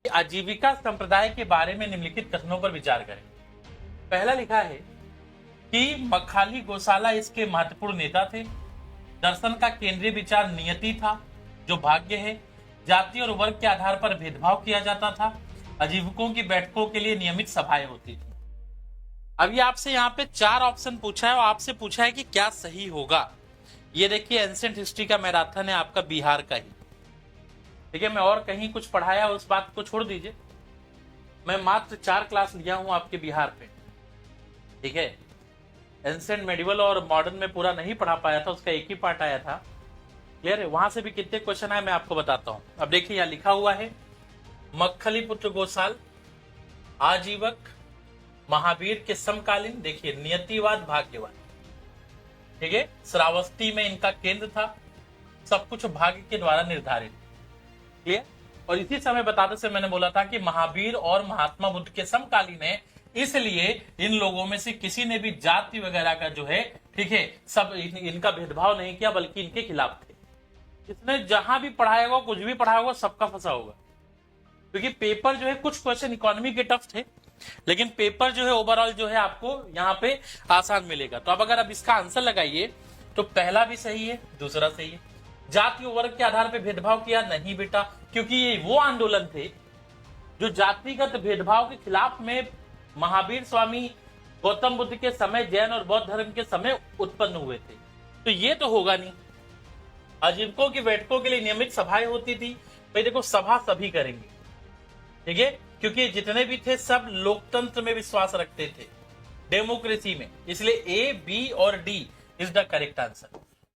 कि आजीविका संप्रदाय के बारे में निम्नलिखित कथनों पर विचार करें। पहला लिखा है कि मखाली गोशाला इसके महत्वपूर्ण नेता थे। दर्शन का केंद्रीय विचार नियति था, जो भाग्य है। जाति और वर्ग के आधार पर भेदभाव किया जाता था। आजीविकों की बैठकों के लिए नियमित सभाएं होती थी। अभी आपसे यहाँ पे 4 ऑप्शन पूछा है और आपसे पूछा है कि क्या सही होगा। ये देखिए एंशिएंट हिस्ट्री का मैराथन है आपका बिहार का ही, ठीक है। मैं और कहीं कुछ पढ़ाया उस बात को छोड़ दीजिए। मैं मात्र 4 क्लास लिया हूं आपके बिहार पे, ठीक है। एंशिएंट मेडिवल और मॉडर्न में पूरा नहीं पढ़ा पाया था, उसका एक ही पार्ट आया था। क्लियर है। वहां से भी कितने क्वेश्चन आए मैं आपको बताता हूं। अब देखिए यहाँ लिखा हुआ है मक्खली पुत्र गोसाल आजीवक महावीर के समकालीन, देखिए नियतिवाद भाग्यवाद, ठीक है। श्रावस्ती में इनका केंद्र था। सब कुछ भाग्य के द्वारा निर्धारित। क्लियर। और इसी समय बताते से मैंने बोला था कि महावीर और महात्मा बुद्ध के समकालीन है, इसलिए इन लोगों में से किसी ने भी जाति वगैरह का जो है, ठीक है, सब इनका भेदभाव नहीं किया, बल्कि इनके खिलाफ थे। इसने जहां भी पढ़ाया होगा, कुछ भी पढ़ाया होगा, सबका फंसा होगा। क्योंकि पेपर जो है, कुछ क्वेश्चन इकोनॉमी के टफ थे, लेकिन पेपर जो है ओवरऑल जो है आपको यहाँ पे आसान मिलेगा। तो अब अगर आप इसका आंसर लगाइए तो पहला भी सही है, दूसरा सही है। जाति और वर्ग के आधार पर भेदभाव किया नहीं बेटा, क्योंकि ये वो आंदोलन थे जो जातिगत भेदभाव के खिलाफ में महावीर स्वामी गौतम बुद्ध के समय, जैन और बौद्ध धर्म के समय उत्पन्न हुए थे। तो ये तो होगा नहीं। आजीविकों की बैठकों के लिए नियमित सभाएं होती थी। भाई देखो, सभा सभी करेंगे, ठीक है, क्योंकि जितने भी थे सब लोकतंत्र में विश्वास रखते थे, डेमोक्रेसी में। इसलिए ए, बी और D is the correct answer.